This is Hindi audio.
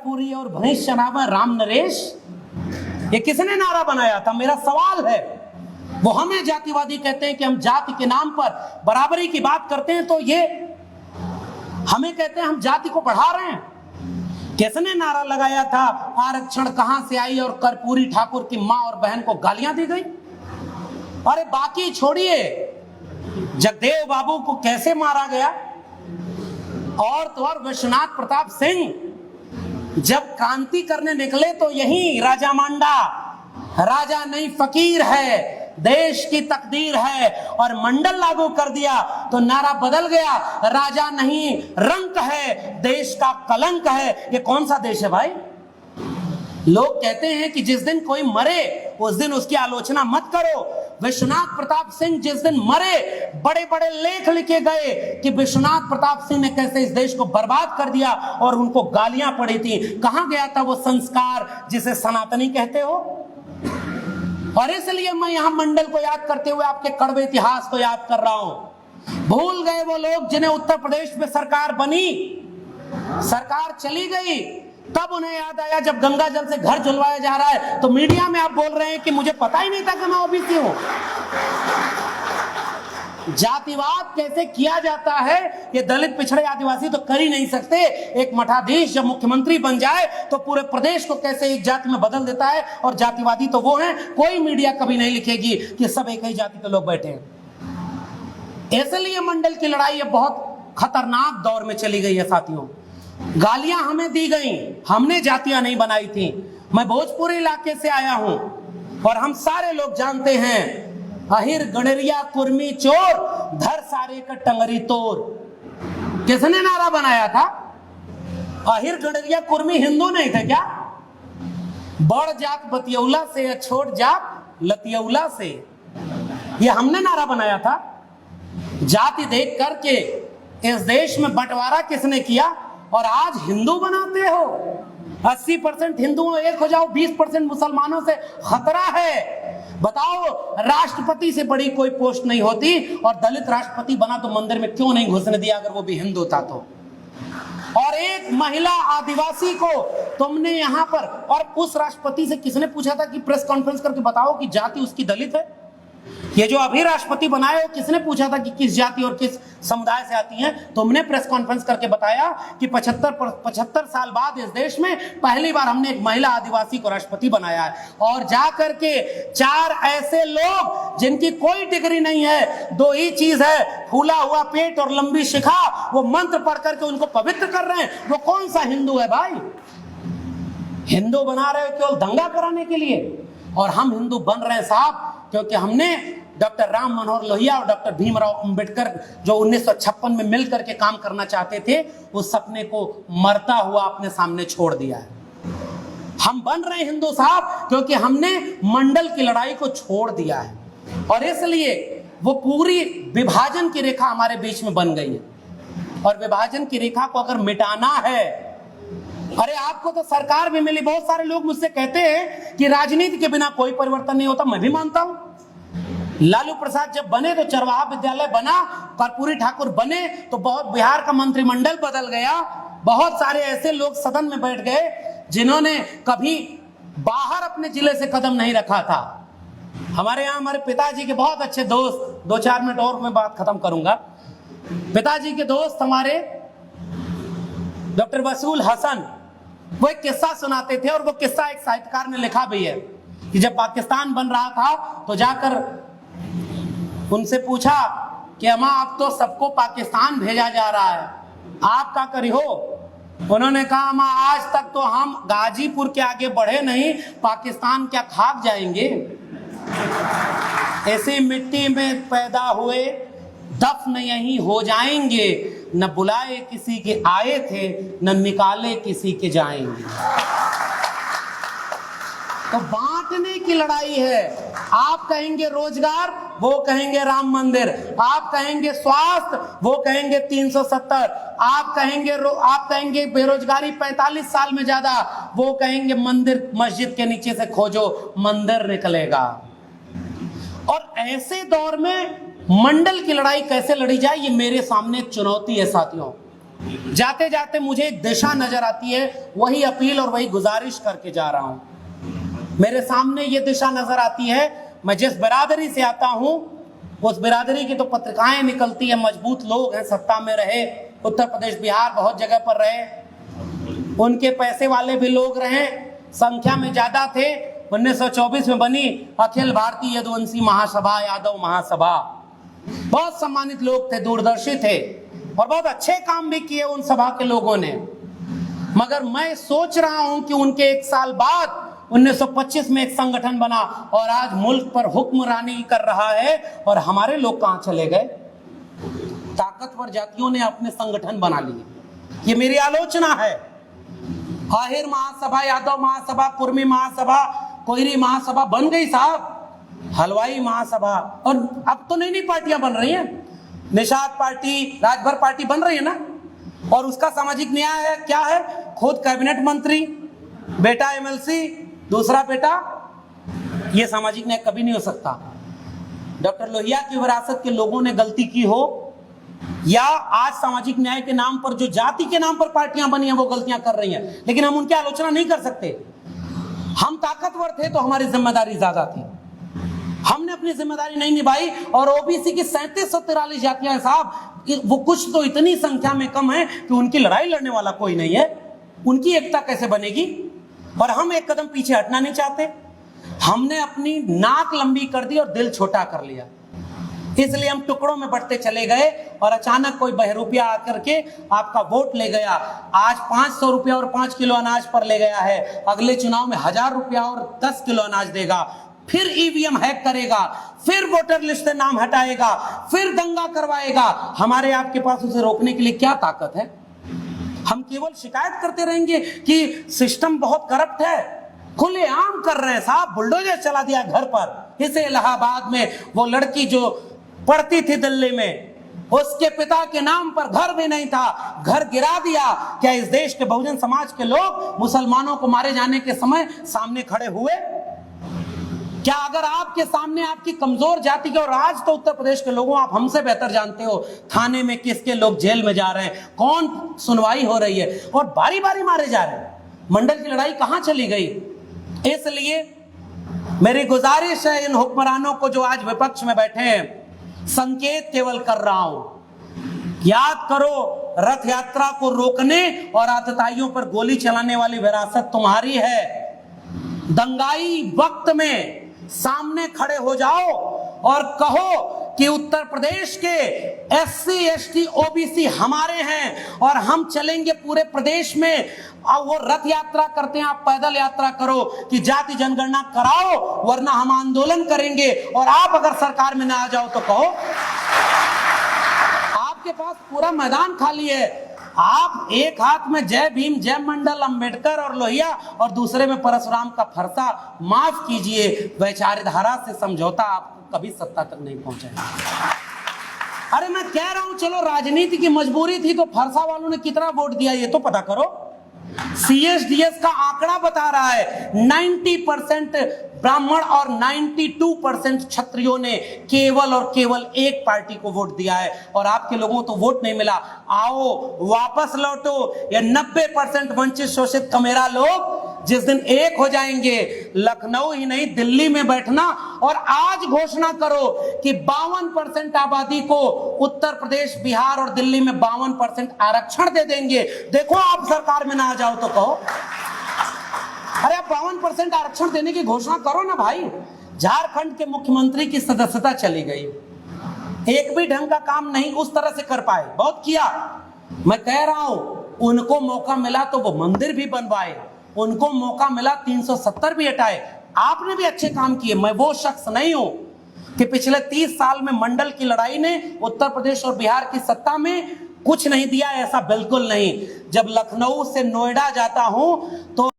कर्पूरी और भैंस चरावा राम नरेश, ये किसने नारा बनाया था? मेरा सवाल है। वो हमें जातिवादी कहते हैं कि हम जाति के नाम पर बराबरी की बात करते हैं, तो ये हमें कहते हैं हम जाति को बढ़ा रहे हैं। किसने नारा लगाया था आरक्षण कहां से आई और कर्पूरी ठाकुर की मां और बहन को गालियां दी गई? अरे बाकी छोड़िए, जगदेव बाबू को कैसे मारा गया, और तो और विश्वनाथ प्रताप सिंह जब क्रांति करने निकले तो यही राजा मांडा, राजा नहीं फकीर है, देश की तकदीर है, और मंडल लागू कर दिया तो नारा बदल गया, राजा नहीं रंक है, देश का कलंक है। ये कौन सा देश है भाई? लोग कहते हैं कि जिस दिन कोई मरे उस दिन उसकी आलोचना मत करो। विश्वनाथ प्रताप सिंह जिस दिन मरे, बड़े बड़े लेख लिखे गए कि विश्वनाथ प्रताप सिंह ने कैसे इस देश को बर्बाद कर दिया, और उनको गालियां पड़ी थी। कहां गया था वो संस्कार जिसे सनातनी कहते हो? और इसलिए मैं यहां मंडल को याद करते हुए आपके कड़वे इतिहास को याद कर रहा हूं। भूल गए वो लोग जिन्हें उत्तर प्रदेश में सरकार बनी, सरकार चली गई, तब उन्हें याद आया जब गंगा जल से घर जुलवाया जा रहा है तो मीडिया में आप बोल रहे हैं कि मुझे पता ही नहीं था कि मैं ओबीसी हूं। जातिवाद कैसे किया जाता है ये दलित पिछड़े आदिवासी तो कर ही नहीं सकते। एक मठाधीश जब मुख्यमंत्री बन जाए तो पूरे प्रदेश को कैसे एक जाति में बदल देता है, और जातिवादी तो वो हैं। कोई मीडिया कभी नहीं लिखेगी कि सब एक ही जाति के लोग बैठे हैं। इसलिए मंडल की लड़ाई अब बहुत खतरनाक दौर में चली गई है साथियों। गालियां हमें दी गई, हमने जातियां नहीं बनाई थी। मैं भोजपुरी इलाके से आया हूं और हम सारे लोग जानते हैं, अहिर गणरिया कुर्मी चोर, धर सारे का टंगरी तोर। किसने नारा बनाया था? अहिर गणरिया कुर्मी हिंदू नहीं थे क्या? बड़ जात बतियौला से, छोट जात लतियौला से, ये हमने नारा बनाया था। जाति देख करके इस देश में बंटवारा किसने किया? और आज हिंदू बनाते हो। 80% हिंदुओं एक हो जाओ, 20% मुसलमानों से खतरा है। बताओ, राष्ट्रपति से बड़ी कोई पोस्ट नहीं होती, और दलित राष्ट्रपति बना तो मंदिर में क्यों नहीं घुसने दिया अगर वो भी हिंदू था तो? और एक महिला आदिवासी को तुमने यहां पर, और उस राष्ट्रपति से किसने पूछा था कि प्रेस कॉन्फ्रेंस करके बताओ कि जाति उसकी दलित है? ये जो अभी राष्ट्रपति बनाए हो, किसने पूछा था कि किस जाति और किस समुदाय से आती हैं? तुमने प्रेस कॉन्फ्रेंस करके बताया कि 75 साल बाद इस देश में पहली बार हमने एक महिला आदिवासी को राष्ट्रपति बनाया है। और जा करके 4 ऐसे लोग जिनकी कोई डिग्री नहीं है, 2 ही चीज है, फूला हुआ पेट और लंबी शिखा, वो मंत्र पढ़ करके उनको पवित्र कर रहे हैं। वो कौन सा हिंदू है भाई? हिंदू बना रहे हो केवल दंगा कराने के लिए, और हम हिंदू बन रहे हैं साहब क्योंकि हमने डॉक्टर राम मनोहर लोहिया और डॉक्टर भीमराव अंबेडकर जो 1956 में मिलकर के काम करना चाहते थे, उस सपने को मरता हुआ अपने सामने छोड़ दिया है। हम बन रहे हैं हिंदू साहब क्योंकि हमने मंडल की लड़ाई को छोड़ दिया है, और इसलिए वो पूरी विभाजन की रेखा हमारे बीच में बन गई है। और विभाजन की रेखा को अगर मिटाना है, अरे आपको तो सरकार भी मिली। बहुत सारे लोग मुझसे कहते हैं कि राजनीति के बिना कोई परिवर्तन नहीं होता। मैं भी मानता हूं। लालू प्रसाद जब बने तो चरवाहा विद्यालय बना, कर्पूरी ठाकुर बने तो बहुत बिहार का मंत्रिमंडल बदल गया। बहुत सारे ऐसे लोग सदन में बैठ गए जिन्होंने कभी बाहर अपने जिले से कदम नहीं रखा था। हमारे यहाँ हमारे पिताजी के बहुत अच्छे दोस्त, 2-4 मिनट और मैं बात खत्म करूंगा। पिताजी के दोस्त हमारे डॉक्टर वसूल हसन, वो एक किस्सा सुनाते थे, और वो किस्सा एक साहित्यकार ने लिखा भी है कि जब पाकिस्तान बन रहा था तो जाकर उनसे पूछा कि अम्मा अब तो सबको पाकिस्तान भेजा जा रहा है, आप क्या करी हो? उन्होंने कहा अम्मा आज तक तो हम गाजीपुर के आगे बढ़े नहीं, पाकिस्तान क्या खाक जाएंगे? ऐसी मिट्टी में पैदा हुए दफन यहीं हो जाएंगे, न बुलाए किसी के आए थे, न निकाले किसी के जाएंगे। तो बांटने की लड़ाई है। आप कहेंगे रोजगार, वो कहेंगे राम मंदिर। आप कहेंगे स्वास्थ्य, वो कहेंगे 370। आप कहेंगे बेरोजगारी 45 साल में ज्यादा, वो कहेंगे मंदिर मस्जिद के नीचे से खोजो मंदिर निकलेगा। और ऐसे दौर में मंडल की लड़ाई कैसे लड़ी जाए, ये मेरे सामने एक चुनौती है साथियों। जाते जाते मुझे एक दिशा नजर आती है, वही अपील और वही गुजारिश करके जा रहा हूं। मेरे सामने ये दिशा नजर आती है, मैं जिस बिरादरी से आता हूं उस बिरादरी की तो पत्रिकाएं निकलती है, मजबूत लोग हैं, सत्ता में रहे, उत्तर प्रदेश बिहार बहुत जगह पर रहे, उनके पैसे वाले भी लोग रहे, संख्या में ज्यादा थे। 1924 में बनी अखिल भारतीय यदुवंशी महासभा, यादव महासभा, बहुत सम्मानित लोग थे, दूरदर्शी थे और बहुत अच्छे काम भी किए उन सभा के लोगों ने। मगर मैं सोच रहा हूं कि उनके एक साल बाद 1925 में एक संगठन बना और आज मुल्क पर हुक्मरानी कर रहा है, और हमारे लोग कहां चले गए? ताकतवर जातियों ने अपने संगठन बना लिए। ये मेरी आलोचना है। आहिर महासभा, यादव महासभा, कुर्मी महासभा, कोयरी महासभा बन गई साहब, हलवाई महासभा, और अब तो नई नई पार्टियां बन रही हैं, निषाद पार्टी, राजभर पार्टी बन रही है ना। और उसका सामाजिक न्याय है क्या है? खुद कैबिनेट मंत्री, बेटा एमएलसी, दूसरा बेटा। यह सामाजिक न्याय कभी नहीं हो सकता। डॉक्टर लोहिया की विरासत के लोगों ने गलती की हो, या आज सामाजिक न्याय के नाम पर जो जाति के नाम पर पार्टियां बनी हैं वो गलतियां कर रही हैं, लेकिन हम उनकी आलोचना नहीं कर सकते। हम ताकतवर थे तो हमारी जिम्मेदारी ज्यादा थी, हमने अपनी जिम्मेदारी नहीं निभाई। और ओबीसी की 3743 जातियां हैं साहब, वो कुछ तो इतनी संख्या में कम है कि उनकी लड़ाई लड़ने वाला कोई नहीं है। उनकी एकता कैसे बनेगी? और हम एक कदम पीछे हटना नहीं चाहते। हमने अपनी नाक लंबी कर दी और दिल छोटा कर लिया, इसलिए हम टुकड़ों में बंटते चले गए। और अचानक कोई बहरूपिया आकर के आपका वोट ले गया। आज 500 रुपया और 5 किलो अनाज पर ले गया है, अगले चुनाव में 1000 रुपया और 10 किलो अनाज देगा, फिर ईवीएम हैक करेगा, फिर वोटर लिस्ट से नाम हटाएगा, फिर दंगा करवाएगा। हमारे आपके पास उसे रोकने के लिए क्या ताकत है? हम केवल शिकायत करते रहेंगे कि सिस्टम बहुत करप्ट है। खुलेआम कर रहे हैं साहब, बुलडोजर चला दिया घर पर। इसे इलाहाबाद में वो लड़की जो पढ़ती थी दिल्ली में, उसके पिता के नाम पर घर भी नहीं था, घर गिरा दिया। क्या इस देश के बहुजन समाज के लोग मुसलमानों को मारे जाने के समय सामने खड़े हुए? क्या अगर आपके सामने आपकी कमजोर जाति के, और आज तो उत्तर प्रदेश के लोगों, आप हमसे बेहतर जानते हो थाने में किसके लोग जेल में जा रहे हैं, कौन सुनवाई हो रही है, और बारी बारी मारे जा रहे हैं। मंडल की लड़ाई कहां चली गई? इसलिए मेरी गुजारिश है इन हुक्मरानों को जो आज विपक्ष में बैठे हैं, संकेत केवल कर रहा हूं, याद करो रथ यात्रा को रोकने और आतताइयों पर गोली चलाने वाली विरासत तुम्हारी है। दंगाई वक्त में सामने खड़े हो जाओ और कहो कि उत्तर प्रदेश के एससी, एसटी, ओबीसी हमारे हैं और हम चलेंगे पूरे प्रदेश में। अब वो रथ यात्रा करते हैं, आप पैदल यात्रा करो कि जाति जनगणना कराओ, वरना हम आंदोलन करेंगे। और आप अगर सरकार में ना आ जाओ तो कहो, आपके पास पूरा मैदान खाली है। आप एक हाथ में जय भीम, जय मंडल, अंबेडकर और लोहिया, और दूसरे में परशुराम का फरसा। माफ कीजिए, वैचारधारा से समझौता आपको कभी सत्ता तक नहीं पहुंचाएगा। अरे मैं कह रहा हूं, चलो राजनीति की मजबूरी थी तो फरसा वालों ने कितना वोट दिया ये तो पता करो। सीएसडीएस का आंकड़ा बता रहा है 90% ब्राह्मण और 92% क्षत्रियों ने केवल और केवल एक पार्टी को वोट दिया है, और आपके लोगों को तो वोट नहीं मिला। आओ वापस लौटो। ये 90% वंचित शोषित कमेरा लोग जिस दिन एक हो जाएंगे, लखनऊ ही नहीं दिल्ली में बैठना और आज घोषणा करो कि 52% आबादी को उत्तर प्रदेश, बिहार और दिल्ली में 52% आरक्षण दे देंगे। देखो आप सरकार में ना आ जाओ तो कहो। अरे आप 52% आरक्षण देने की घोषणा करो ना भाई। झारखंड के मुख्यमंत्री की सदस्यता चली गई, एक भी ढंग का काम नहीं उस तरह से कर पाए, बहुत किया। मैं कह रहा हूं उनको मौका मिला तो वो मंदिर भी बनवाए, उनको मौका मिला 370 भी हटाए। आपने भी अच्छे काम किए। मैं वो शख्स नहीं हूं कि पिछले 30 साल में मंडल की लड़ाई ने उत्तर प्रदेश और बिहार की सत्ता में कुछ नहीं दिया, ऐसा बिल्कुल नहीं। जब लखनऊ से नोएडा जाता हूं तो